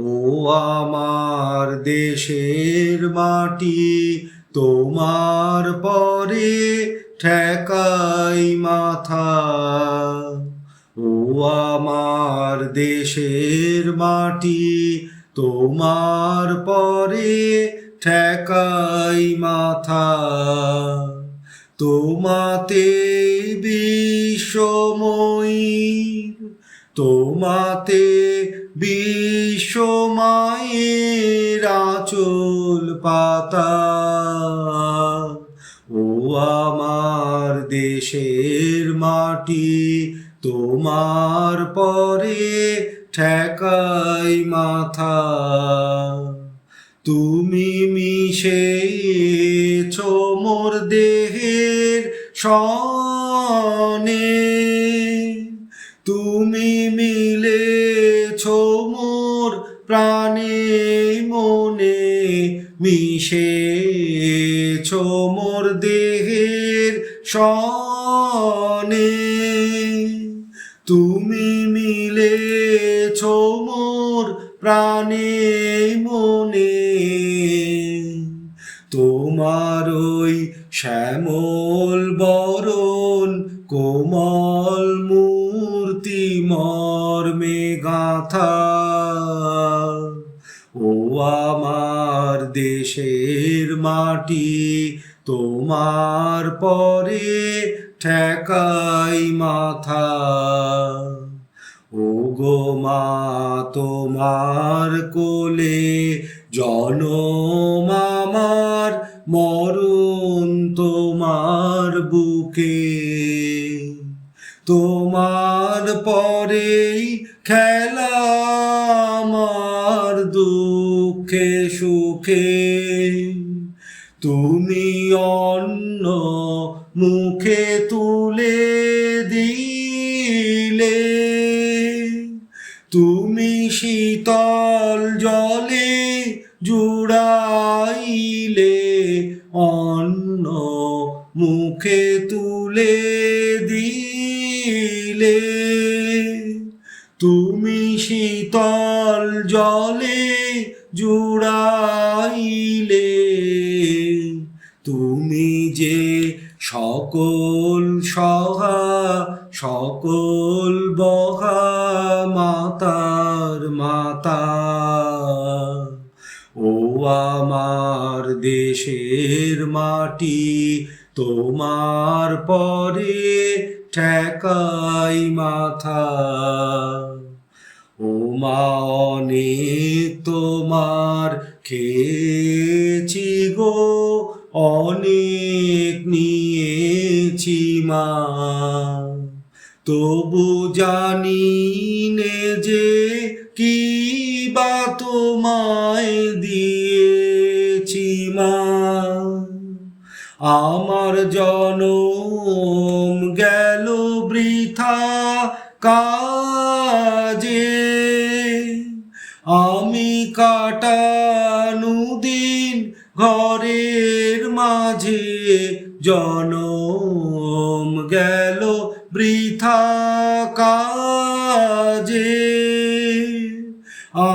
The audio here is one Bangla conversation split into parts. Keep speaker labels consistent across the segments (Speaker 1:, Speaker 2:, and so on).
Speaker 1: ও আমার দেশের মাটি, তোমার পরে ঠেকাই মাথা। ও আমার দেশের মাটি, তোমার পরে ঠেকাই মাথা। তোমাতে বিশ্বময়ীর, তোমাতে বিশ্বমায়ের আঁচল পাতা। ও আমার দেশের মাটি, তোমার পরে ঠেকাই মাথা। তুমি মিশেছো মোর দেহের সনে, তুমি মিলেছো মোর প্রাণে মনে, মিশেছো মোর দেহের সনে। তুমি মিলেছো মোর প্রাণে মনে, তোমার ওই শ্যামল বরণ কোমল মূর্তি মর্মে গাঁথা। ও আমার দেশের মাটি, তোমার পরে ঠেকাই মাথা। ও গো মা, তোমার কোলে জনম আমার, মরণ তোমার বুকে। তোমার পরেই খেলা আমার দুঃখে সুখে। তুমি অন্ন মুখে তুলে দিলে, তুমি শীতল জলে জুড়াইলে, অন্ন মুখে তুলে দিলে। তুমি শীতল জলে জুড়াইলে, তুমি যে সকল সহা সকল বহা মাতার মাতা। ও আমার দেশের মাটি, তোমার পরে ঠেকাই মাথা। ও মা অনেক তোমার খেয়েছি গো, অনেক নিয়েছি মা, তবু জানি নে যে কি বা তোমায় দিয়েছি মা। আমার জনম গেল বৃথা কাজে, আমি কাটানো দিন ঘরের মাঝে, জনম গেল বৃথা কাজে।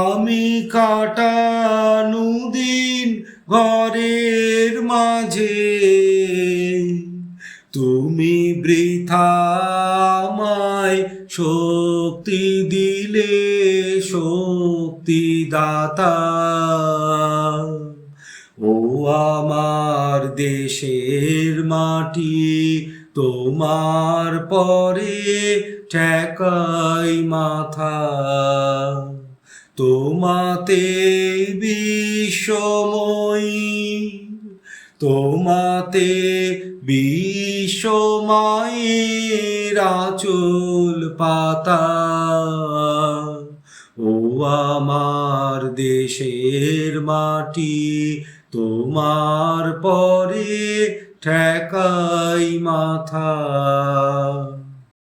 Speaker 1: আমি কাটানো দিন ঘরের মাঝে, তুমি বৃথা আমায় শক্তি দিলে শক্তি দাতা। ও আমার দেশের মাটি, তোমার পরে ঠেকাই মাথা। তোমাতে বিশ্বময়ী, তোমাতে বিশ্বমায়ের আঁচল পাতা। ও আমার দেশের মাটি, তোমার পরে ঠেকাই মাথা।